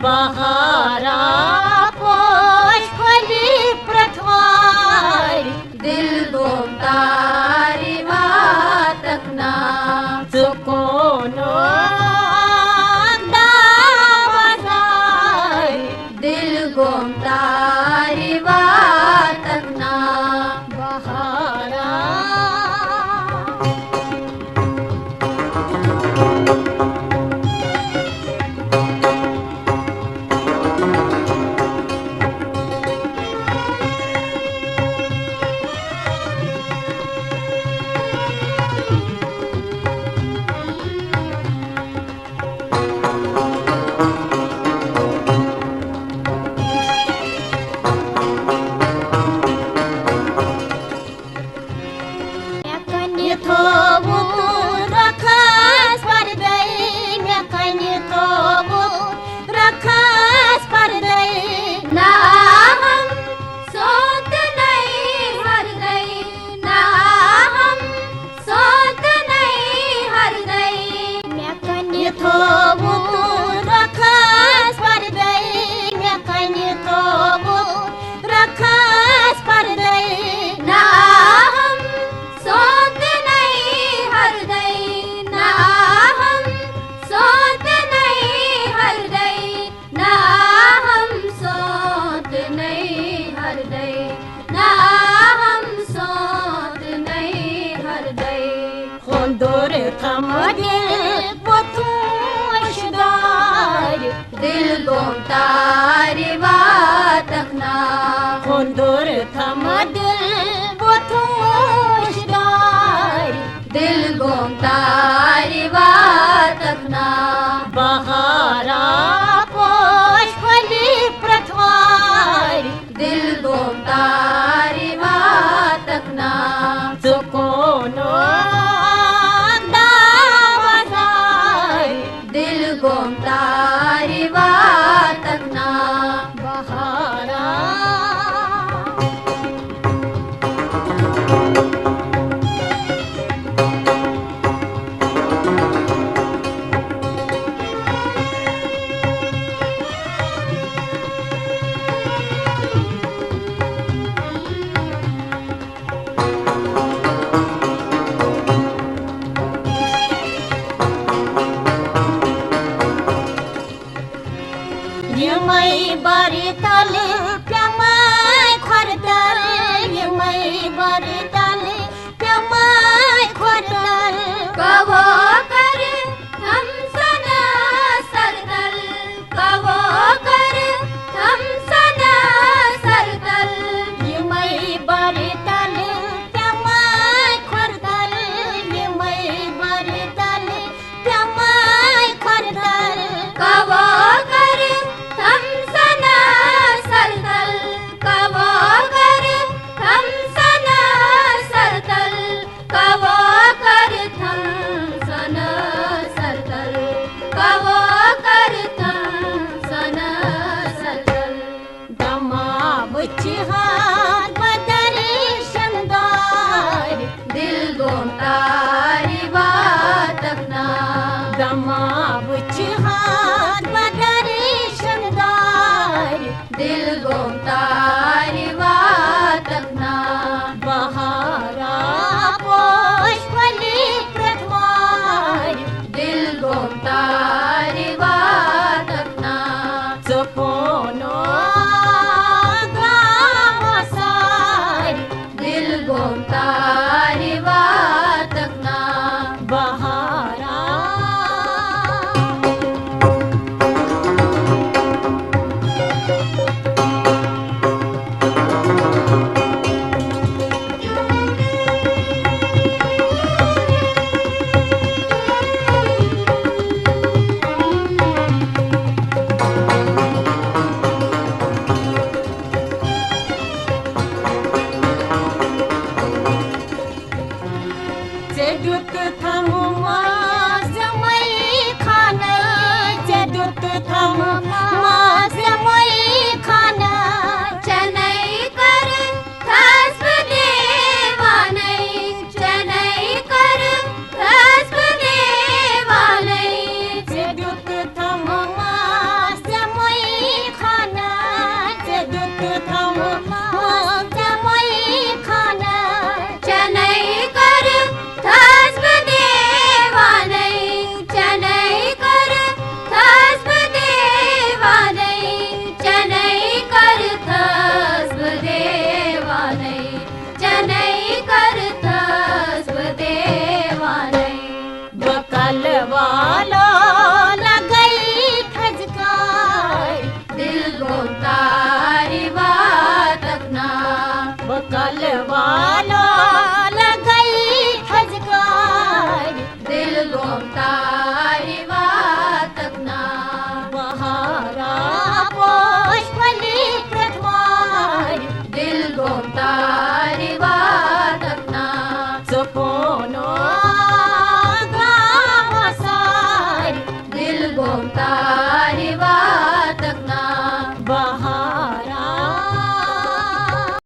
बहारा पोष खोली प्रथवारी दिल गोमतारी वातकना सुकोनो दावजारी दिल गोमतारी वातकना बहारा दिल गोमतारी वातकना खुंदुर थम दिल बुथुशदारी दिल गोमतारी वातकना बहारा पोष खोली प्रथवारी दिल गोमतारी वातकना सुकोनो दिल गोमतारी वातकना बहारा यमई बारी तल प्यमाय खरदल यमई बारी तल प्यमाय खरदल कवो कर हम सना सरदल कवो कर हम सना सरदल यमई बारी तल प्यमाय खरदल यमई बारी तल प्यमाय खरदल कवो कर हम सना सरदल कवो कर हम सना सरदल कवो कर हम सना सरदल कवो कर हम सना सरदल दमा बुचहार बदरी शंदार दिल गोमतारी वातकना दमा बुचहार बदरी शंदार दिल गोमतारी वातकना बहारा पोष खोली प्रथवारी दिल गोमतारी वातकना सुको